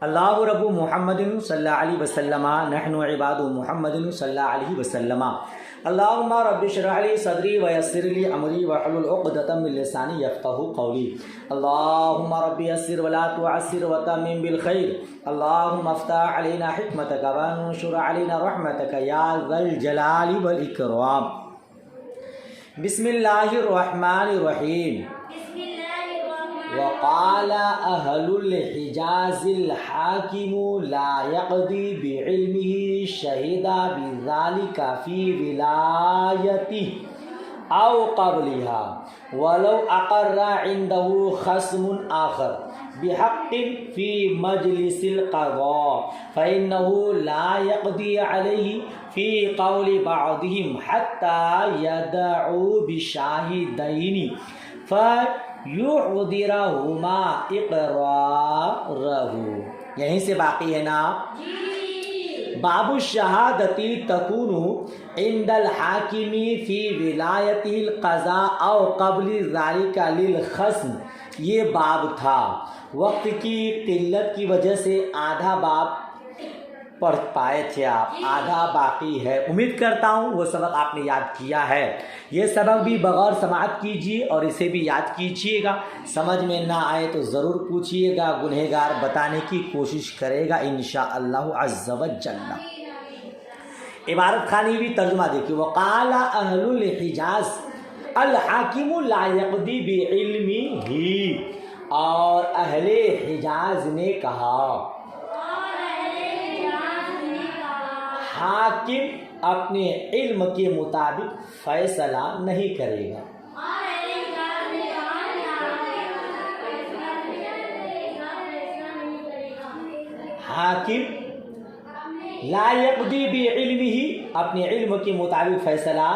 اللہ رب محمد صلی اللہ علیہ وسلم نحن عباد محمد صلی اللہ علیہ وسلم اللہم رب اشرح لی صدری ویسر لی امری واحلل عقدۃ من لسانی یفقہوا قولی اللہم رب یسر ولا تعسر وتمم بالخیر اللہم افتح علینا حکمتک وانشر علینا رحمتک یا ذا الجلال والاکرام۔ بسم اللہ الرحمن الرحیم۔ وقال اہل الحجاز الحاکم لا یقضی بعلمہ شہد بذلک فی ولایتہ او قبلها ولو اقر عنده خصم آخر بحق في مجلس القضاء فإنه لا يقضي عليه في قول بعضهم حتى يدعوا بشاهدين فيعذرهما إقراره۔ یہیں سے باقی ہے نا؟ باب الشہادتی تکون عند الحاکم فی ولایتہ القضاء او قبل ذلك للخصم۔ یہ باب تھا، وقت کی قلت کی وجہ سے آدھا باب پڑھ پائے تھے آپ، آدھا باقی ہے۔ امید کرتا ہوں وہ سبق آپ نے یاد کیا ہے۔ یہ سبق بھی بغور سماعت کیجیے اور اسے بھی یاد کیجیے گا۔ سمجھ میں نہ آئے تو ضرور پوچھیے گا، گنہگار بتانے کی کوشش کرے گا انشاءاللہ عز و جل۔ عبارت خانی بھی ترجمہ دیکھیے۔ وقال اہل الحجاز الحاکم لا یقضی بعلمہ، اور اہل حجاز نے کہا حاکم اپنے علم کے مطابق فیصلہ نہیں کرے گا۔ حاکم لا یقضی بعلمہ، اپنے علم کے مطابق فیصلہ،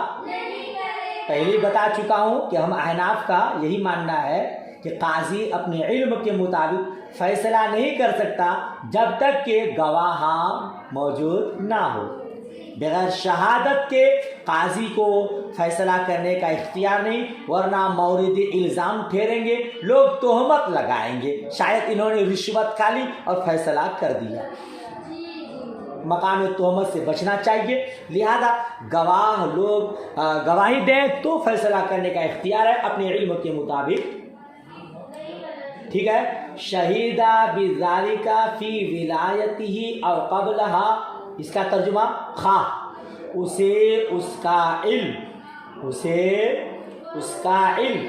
پہلے بتا چکا ہوں کہ ہم احناف کا یہی ماننا ہے کہ قاضی اپنے علم کے مطابق فیصلہ نہیں کر سکتا جب تک کہ گواہ موجود نہ ہو۔ بغیر شہادت کے قاضی کو فیصلہ کرنے کا اختیار نہیں، ورنہ مورد الزام ٹھہریں گے، لوگ تہمت لگائیں گے شاید انہوں نے رشوت کھا لی اور فیصلہ کر دیا۔ مقام تہمت سے بچنا چاہیے، لہذا گواہ لوگ گواہی دیں تو فیصلہ کرنے کا اختیار ہے اپنے علم کے مطابق، ٹھیک ہے۔ شہیدہ بذالک فی ولایتہ او قبلہا، اس کا ترجمہ خواہ اسے اس کا علم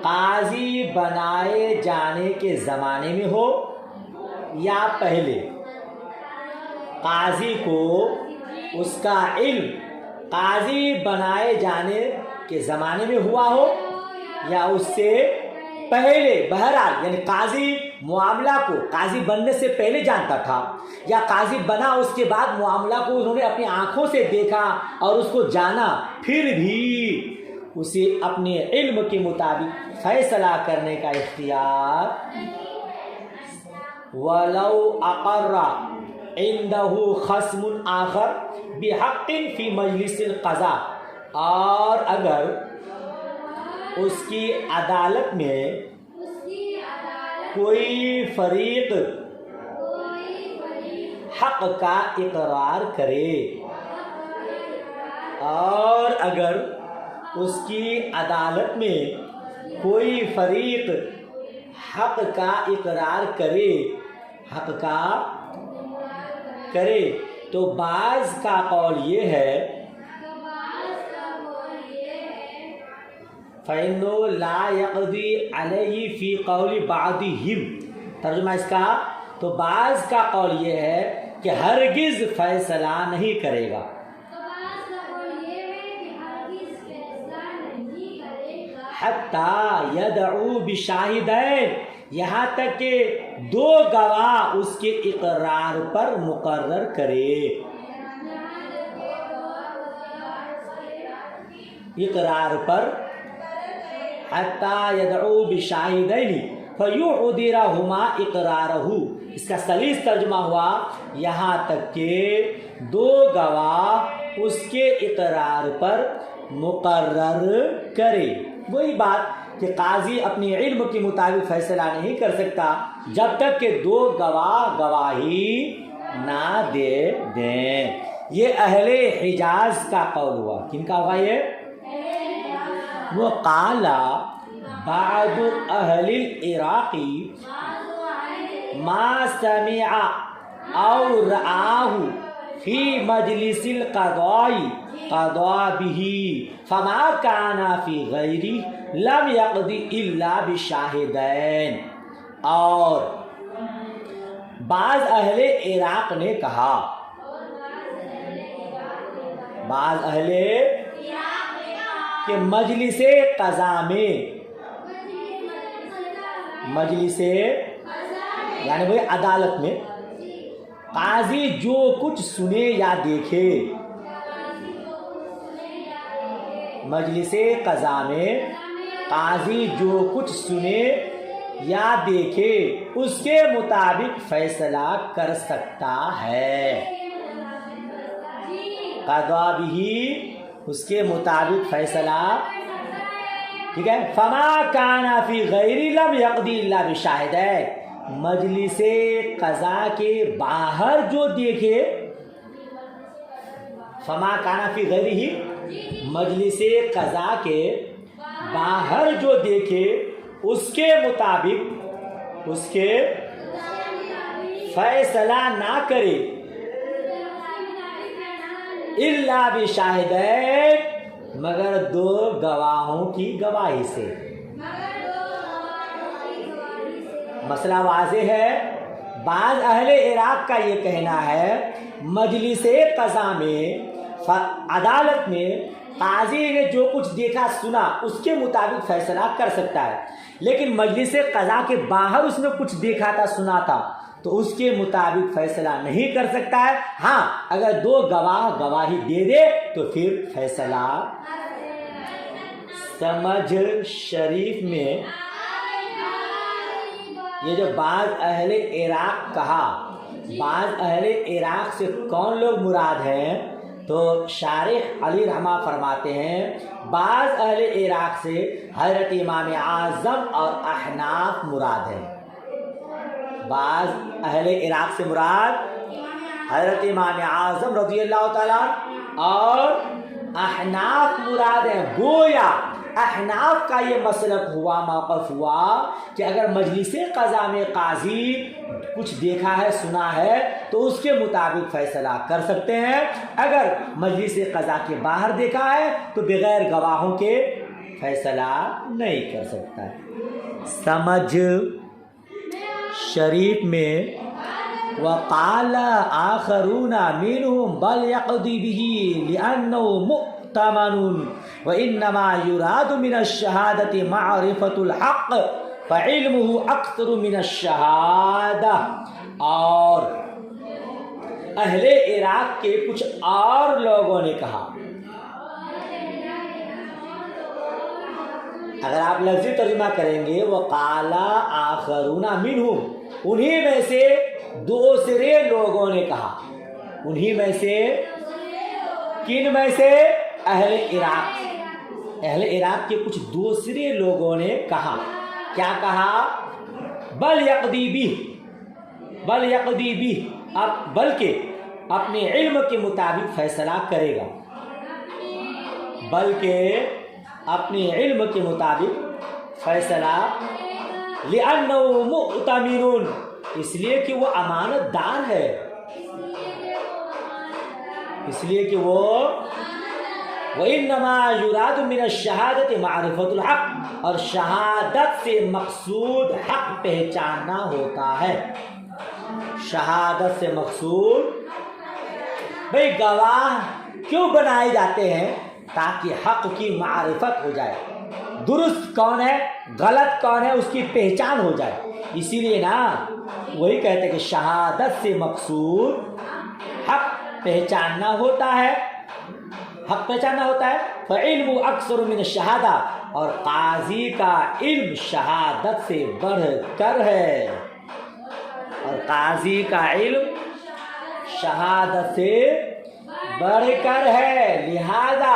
قاضی بنائے جانے کے زمانے میں ہو یا پہلے، قاضی کو اس کا علم قاضی بنائے جانے کے زمانے میں ہوا ہو یا اس سے پہلے، بہرحال یعنی قاضی معاملہ کو قاضی بننے سے پہلے جانتا تھا یا قاضی بنا اس کے بعد معاملہ کو انہوں نے اپنی آنکھوں سے دیکھا اور اس کو جانا، پھر بھی اسے اپنے علم کے مطابق فیصلہ کرنے کا اختیار۔ وَلَوْ أَقَرَّ عِنْدَهُ خَصْمٌ آخر بِحَقٍ فِي مَجْلِسِ الْقَضَاء، اور اگر اس کی عدالت میں کوئی فریق حق کا اقرار کرے، اور اگر اس کی عدالت میں کوئی فریق حق کا اقرار کرے تو بعض کا قول یہ ہے فَإِنَّهُ لَا يَقْضِي عَلَيْهِ فِي قَوْلِ بَعْضِهِمْ۔ ترجمہ اس کا، تو بعض کا قول یہ ہے کہ ہرگز فیصلہ نہیں کرے گا، حَتَّى يَدْعُوا بِشَاهِدَيْنِ، یہاں تک کہ دو گواہ اس کے اقرار پر مقرر کرے، اقرار پر حَتَّى يَدْعُوا بِشَاهِدَيْنِ فَيُعْذِرَهُمَا إِقْرَارَهُ۔ اس کا سلیس ترجمہ ہوا یہاں تک کہ دو گواہ اس کے اقرار پر مقرر کرے۔ وہی بات کہ قاضی اپنی علم کے مطابق فیصلہ نہیں کر سکتا جب تک کہ دو گواہ گواہی نہ دے دیں۔ یہ اہل حجاز کا قول ہوا۔ کن کا ہوا یہ؟ وقال بعض اہل العراق ما سمع او رآہ فی مجلس القضاء قضا به فما كان فی غیرہ لم یقضی الا بشاہدین۔ اور بعض اہل عراق نے کہا، بعض اہل کہ مجلس قضا میں، مجلس یعنی وہی عدالت میں قاضی جو کچھ سنے یا دیکھے، مجلس قضا میں قاضی جو کچھ سنے یا دیکھے اس کے مطابق فیصلہ کر سکتا ہے۔ قضا بھی اس کے مطابق فیصلہ، ٹھیک ہے۔ فما کان فی غیر لم یقضی الا بشاہدین، مجلس قضا کے باہر جو دیکھے، فما کان فی غیر ہی، مجلس قضا کے باہر جو دیکھے اس کے مطابق اس کے فیصلہ نہ کرے الا بشاہدین، مگر دو گواہوں کی گواہی سے۔ مسئلہ واضح ہے۔ بعض اہل عراق کا یہ کہنا ہے مجلس قضا میں، عدالت میں قاضی نے جو کچھ دیکھا سنا اس کے مطابق فیصلہ کر سکتا ہے، لیکن مجلس قضا کے باہر اس نے کچھ دیکھا تھا، سنا تھا، تو اس کے مطابق فیصلہ نہیں کر سکتا ہے۔ ہاں اگر دو گواہ گواہی دے دے تو پھر فیصلہ۔ سمجھ شریف میں یہ جو بعض اہل عراق کہا، بعض اہل عراق سے کون لوگ مراد ہیں؟ تو شارح علی رحمہ فرماتے ہیں بعض اہل عراق سے حضرت امام اعظم اور احناف مراد ہیں۔ بعض اہل عراق سے مراد حضرت امام اعظم رضی اللہ تعالیٰ اور احناف مراد ہیں۔ گویا احناف کا یہ مسلک ہوا، موقف ہوا کہ اگر مجلس قضا میں قاضی کچھ دیکھا ہے، سنا ہے، تو اس کے مطابق فیصلہ کر سکتے ہیں۔ اگر مجلس قضا کے باہر دیکھا ہے تو بغیر گواہوں کے فیصلہ نہیں کر سکتا ہے۔ سمجھ شریف میں وقال آخرون منهم بل يقضي به لأنه مؤتمن وإنما يراد من الشهادة معرفة الحق فعلمه أكثر من الشهادة۔ اور اہل عراق کے کچھ اور لوگوں نے کہا، اگر آپ لفظی ترجمہ کریں گے وقال آخرون منهم، انہی میں سے دوسرے لوگوں نے کہا، انہی میں سے، کن میں سے؟ اہل عراق، اہل عراق کے کچھ دوسرے لوگوں نے کہا، کیا کہا؟ بل یقضی بہ، بل یقضی بہ، بلکہ اپنے علم کے مطابق فیصلہ کرے گا، بلکہ اپنے علم کے مطابق فیصلہ، لأنه مؤتمن، اس لیے کہ وہ امانت دار ہے، اس لیے کہ وہ وَإِنَّمَا يُرَادُ مِنَ الشَّهَادَةِ مَعْرِفَةُ الْحَقِّ، اور شہادت سے مقصود حق پہچاننا ہوتا ہے۔ شہادت سے مقصود، بھئی گواہ کیوں بنائے جاتے ہیں؟ تاکہ حق کی معرفت ہو جائے، درست کون ہے غلط کون ہے اس کی پہچان ہو جائے۔ اسی لیے نا وہی کہتے ہیں کہ شہادت سے مقصود حق پہچاننا ہوتا ہے، حق پہچاننا ہوتا ہے۔ فعلم اکثر من الشہادہ، اور قاضی کا علم شہادت سے بڑھ کر ہے، اور قاضی کا علم شہادت سے بڑھ کر ہے، لہذا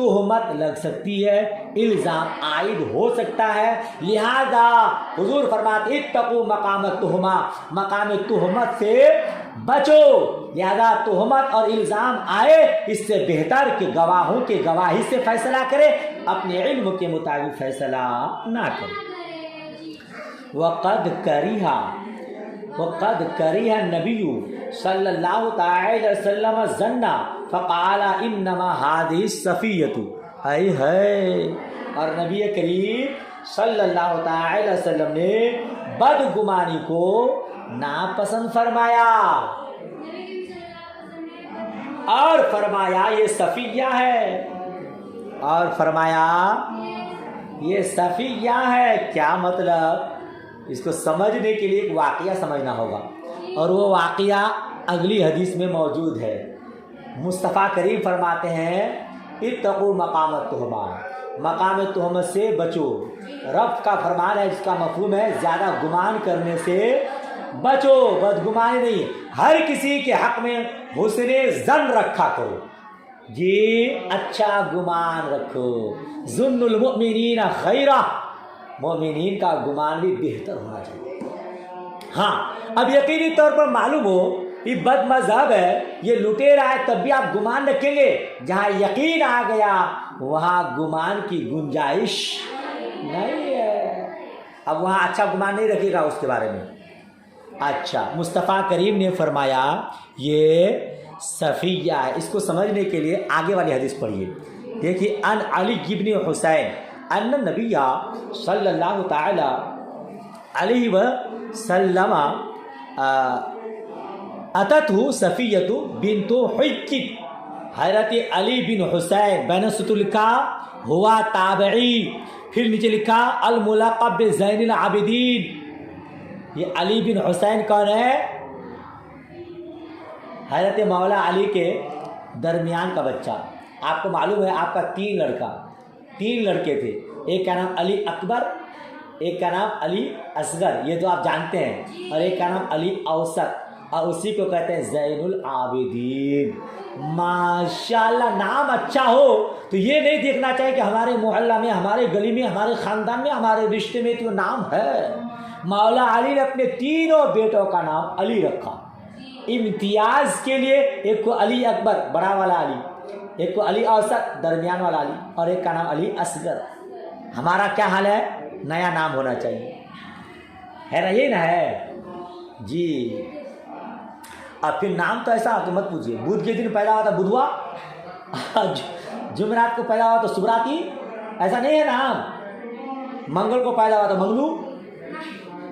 تہمت لگ سکتی ہے، الزام عائد ہو سکتا ہے، لہذا حضور فرماتے اتقوا مقام التہمہ، مقام تہمت سے بچو، لہذا تہمت اور الزام آئے اس سے بہتر کہ گواہوں کے گواہی سے فیصلہ کرے، اپنے علم کے مطابق فیصلہ نہ کرے۔ وقد کریہ النبی صلی اللہ تعالی وسلم الظن فقال انما هذه الصفیۃ، اے ہے، اور نبی کریم صلی اللہ تعالی وسلم نے بدگمانی کو ناپسند فرمایا اور فرمایا یہ صفیہ ہے، اور فرمایا یہ صفیہ ہے۔ کیا مطلب؟ اس کو سمجھنے کے لیے ایک واقعہ سمجھنا ہوگا، اور وہ واقعہ اگلی حدیث میں موجود ہے۔ مصطفیٰ کریم فرماتے ہیں اتقوا مقام التہمہ، مقام تہمت سے بچو۔ رب کا فرمان ہے جس کا مفہوم ہے زیادہ گمان کرنے سے بچو، بدگمانی نہیں، ہر کسی کے حق میں حسن ظن رکھا کرو، جی اچھا گمان رکھو۔ ظن المؤمنین خیرہ، مومنین کا گمان بھی بہتر ہونا چاہیے۔ ہاں، اب یقینی طور پر معلوم ہو یہ بد مذہب ہے، یہ لٹیرا ہے، تب بھی آپ گمان رکھیں گے۔ جہاں یقین آ گیا وہاں گمان کی گنجائش نہیں ہے، اب وہاں اچھا گمان نہیں رکھے گا اس کے بارے میں۔ اچھا، مصطفیٰ کریم نے فرمایا یہ صفیہ ہے۔ اس کو سمجھنے کے لیے آگے والی حدیث پڑھیے، دیکھیے ان علی بن حسین ان نبی صلی اللہ تعالی علیہ وسلم اتته صفیۃ بنت حی، حضرت علی بن حسین بین سطور لکھا ہوا تابعی، پھر نیچے لکھا الملقب بزین العابدین۔ یہ علی بن حسین کون ہے؟ حضرت مولا علی کے درمیان کا بچہ۔ آپ کو معلوم ہے آپ کا تین لڑکے تھے، ایک کا نام علی اکبر، ایک کا نام علی اصغر، یہ تو آپ جانتے ہیں، اور ایک کا نام علی اوسط، اور اسی کو کہتے ہیں زین العابدین۔ ماشاءاللہ، نام اچھا ہو تو یہ نہیں دیکھنا چاہیے کہ ہمارے محلہ میں، ہمارے گلی میں، ہمارے خاندان میں، ہمارے رشتے میں تو نام ہے۔ مولا علی نے اپنے تینوں بیٹوں کا نام علی رکھا، امتیاز کے لیے۔ ایک کو علی اکبر بڑا والا علی، ایک کو علی اوسط درمیان والا علی، اور ایک کا نام علی اصغر۔ ہمارا کیا حال ہے؟ نیا نام ہونا چاہیے، ہے نا؟ یہ نا ہے جی۔ اب پھر نام تو ایسا تو مت پوچھیے، بدھ کے دن پیدا ہوا تھا بدھوا، جمعرات کو پیدا ہوا تو سبراتی، ایسا نہیں ہے نام۔ منگل کو پیدا ہوا تو منگلو،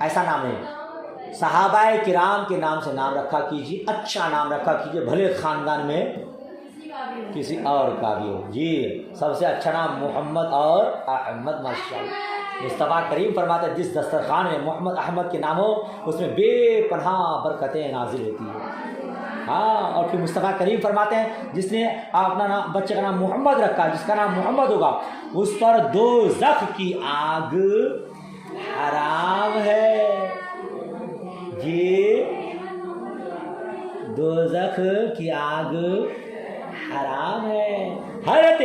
ایسا نام ہے۔ صحابہ کرام کے نام سے نام رکھا کیجیے، اچھا نام رکھا کیجیے، بھلے خاندان میں کسی اور کا بھی ہو جی۔ سب سے اچھا نام محمد اور احمد، ماشاءاللہ۔ مصطفیٰ کریم فرماتے ہیں جس دسترخوان میں محمد احمد کے نام ہو اس میں بے پناہ برکتیں نازل ہوتی ہیں۔ ہاں، اور پھر مصطفیٰ کریم فرماتے ہیں جس نے اپنا نام، بچے کا نام محمد رکھا، جس کا نام محمد ہوگا اس پر دوزخ کی آگ حرام ہے جی، دوزخ کی آگ حرام ہے۔ حضرت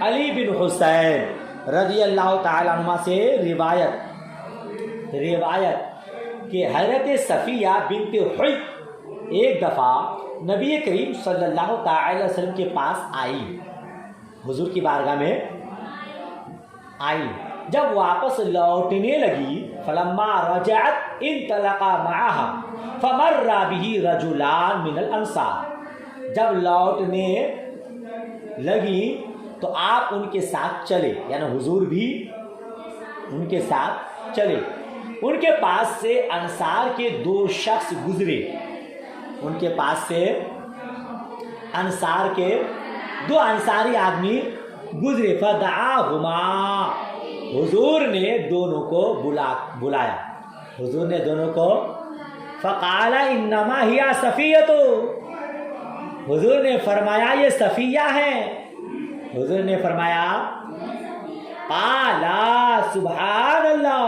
علی بن حسین رضی اللہ تعالیٰ عنہ سے روایت کہ حضرت صفیہ بنت حی ایک دفعہ نبی کریم صلی اللہ تعالی وسلم کے پاس آئی، حضور کی بارگاہ میں آئی۔ جب واپس لوٹنے لگی فلما رجعت انطلق معها فمر به رجلان من الانصار، جب لوٹنے لگی تو آپ ان کے ساتھ چلے، یعنی حضور بھی ان کے ساتھ چلے۔ ان کے پاس سے انصار کے دو شخص گزرے، ان کے پاس سے انصار کے دو انصاری آدمی گزرے۔ فدعاہما، حضور نے دونوں کو بلایا، حضور نے دونوں کو، فقال انما ہی صفیۃ، حضور نے فرمایا یہ صفیہ ہے۔ حضور نے فرمایا قالا سبحان اللہ،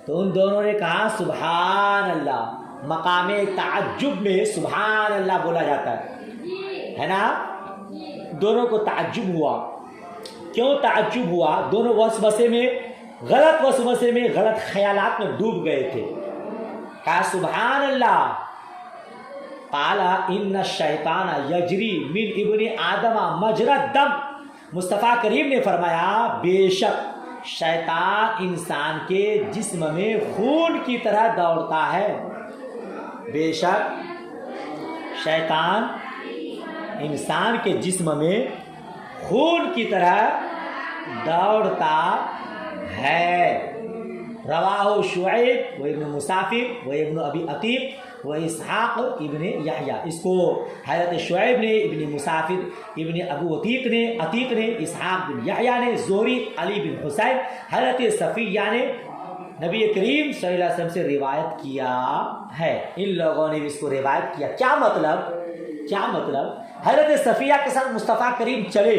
تو ان دونوں نے کہا سبحان اللہ۔ مقام تعجب میں سبحان اللہ بولا جاتا ہے نا، دونوں کو تعجب ہوا کیوں تعجب ہوا؟ دونوں وسوسے میں، غلط وسوسے میں، غلط خیالات میں ڈوب گئے تھے. کہا سبحان اللہ. قال ان الشیطان یجری من ابن آدم مجری الدم. مصطفیٰ کریم نے فرمایا بے شک شیطان انسان کے جسم میں خون کی طرح دوڑتا ہے. بے شک شیطان انسان کے جسم میں خون کی طرح دوڑتا ہے. رواہ شعیب و ابن مسافر و ابن ابی عتیق و اسحاق ابن یحییٰ. اس کو حضرت شعیب نے، ابن مسافر ابن ابو عتیق نے، اسحاق بن یحییٰ نے، زہری علی بن حسین، حضرت صفیہ نے نبی کریم صلی اللہ علیہ وسلم سے روایت کیا ہے. ان لوگوں نے بھی اس کو روایت کیا. کیا مطلب؟ حضرت صفیہ کے ساتھ مصطفیٰ کریم چلے،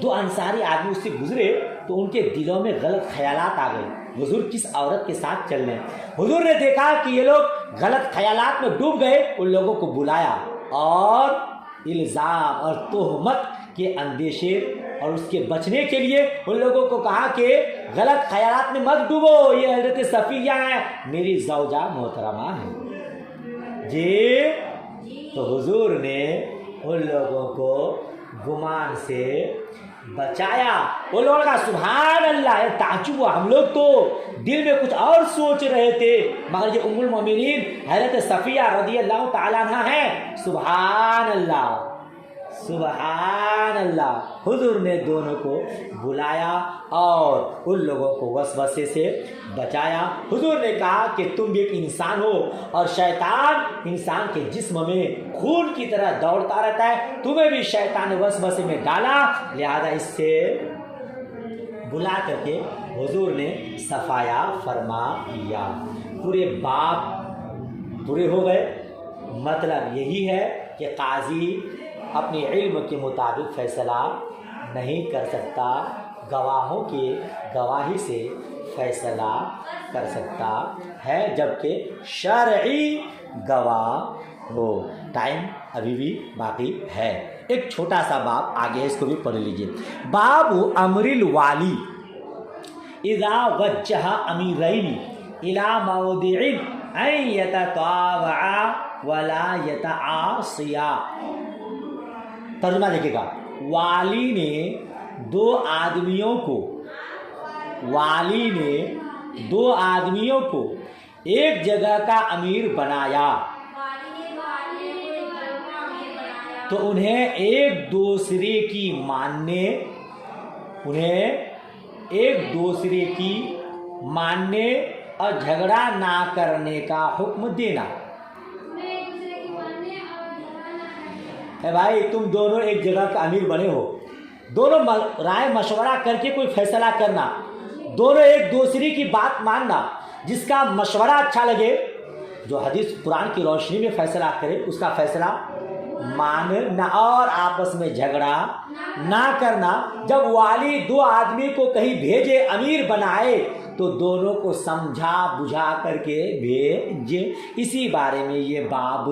دو انصاری آدمی اس سے گزرے تو ان کے دلوں میں غلط خیالات آ گئے. حضور کس عورت کے ساتھ چل رہے ہیں؟ حضور نے دیکھا کہ یہ لوگ غلط خیالات میں ڈوب گئے. ان لوگوں کو بلایا اور الزام اور تہمت کے اندیشے اور اس کے بچنے کے لیے ان لوگوں کو کہا کہ غلط خیالات میں مت ڈوبو، یہ حضرت صفیہ ہے، میری زوجہ محترمہ ہے جی. تو حضور نے ان لوگوں کو گمان سے بچایا. وہ لوگوں کا سبحان اللہ تعجب ہوا. ہم لوگ تو دل میں کچھ اور سوچ رہے تھے، مگر یہ ام المومنین حضرت صفیہ رضی اللہ تعالیٰ عنہ ہیں. سبحان اللہ سبحان اللہ. حضور نے دونوں کو بلایا اور ان لوگوں کو وسوسے سے بچایا. حضور نے کہا کہ تم بھی ایک انسان ہو اور شیطان انسان کے جسم میں خون کی طرح دوڑتا رہتا ہے، تمہیں بھی شیطان نے وسوسے میں ڈالا، لہذا اس سے بلا کر کے حضور نے صفایا فرما دیا. پورے باب پورے ہو گئے. مطلب یہی ہے کہ قاضی اپنے علم کے مطابق فیصلہ نہیں کر سکتا، گواہوں کی گواہی سے فیصلہ کر سکتا ہے جبکہ شرعی گواہ ہو. ٹائم ابھی بھی باقی ہے. ایک چھوٹا سا باب آگے، اس کو بھی پڑھ لیجیے. باب امر الوالی اذا وجہ امیرین الی موضع ان یتطاوعا ولا یتعاصیا. ترجمہ دیکھے گا. والی نے دو آدمیوں کو ایک جگہ کا امیر بنایا تو انہیں ایک دوسرے کی ماننے اور جھگڑا نہ کرنے کا حکم دینا. اے بھائی تم دونوں ایک جگہ کا امیر بنے ہو، دونوں رائے مشورہ کر کے کوئی فیصلہ کرنا، دونوں ایک دوسرے کی بات ماننا، جس کا مشورہ اچھا لگے، جو حدیث قرآن کی روشنی میں فیصلہ کرے اس کا فیصلہ ماننا اور آپس میں جھگڑا نہ کرنا. جب والی دو آدمی کو کہیں بھیجے، امیر بنائے، تو دونوں کو سمجھا بجھا کر کے بھیجے. اسی بارے میں یہ باب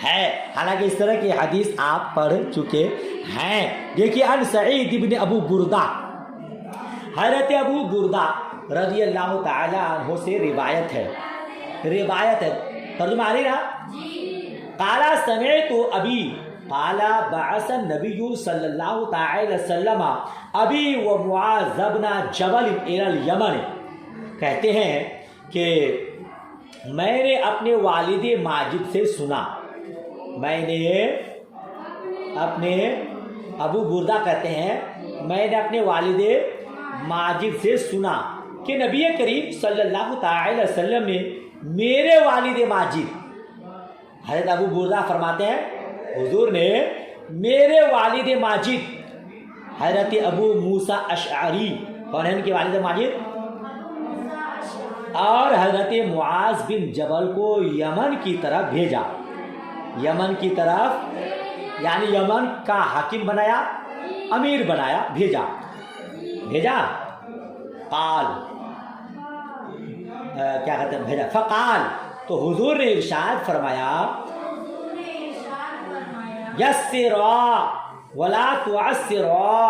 ہے. حالانکہ اس طرح کی حدیث آپ پڑھ چکے ہیں. دیکھیے ان سعید ابن ابو بردہ، حضرت ابو بردہ رضی اللہ تعالی عنہ سے روایت ہے. ترجمہ آ رہی نا. قال سمعت ابی قال بعث النبی صلی اللہ تعالی وسلم ابی و معاذ بن جبل الى الیمن. کہتے ہیں کہ میں نے اپنے والد ماجد سے سنا، ابو بردہ کہتے ہیں میں نے اپنے والد ماجد سے سنا کہ نبی کریم صلی اللہ تعالی وسلم نے میرے والد ماجد، حضرت ابو بردہ فرماتے ہیں حضور نے میرے والد ماجد حضرت ابو موسیٰ اشعری، کون ہے ان کے والد ماجد، اور حضرت معاذ بن جبل کو یمن کی طرف بھیجا. یمن کی طرف یعنی یمن کا حاکم بنایا، امیر بنایا، بھیجا. قال کیا کہتے ہیں بھیجا. فقال تو حضور نے ارشاد فرمایا یسرا ولا تعسرا،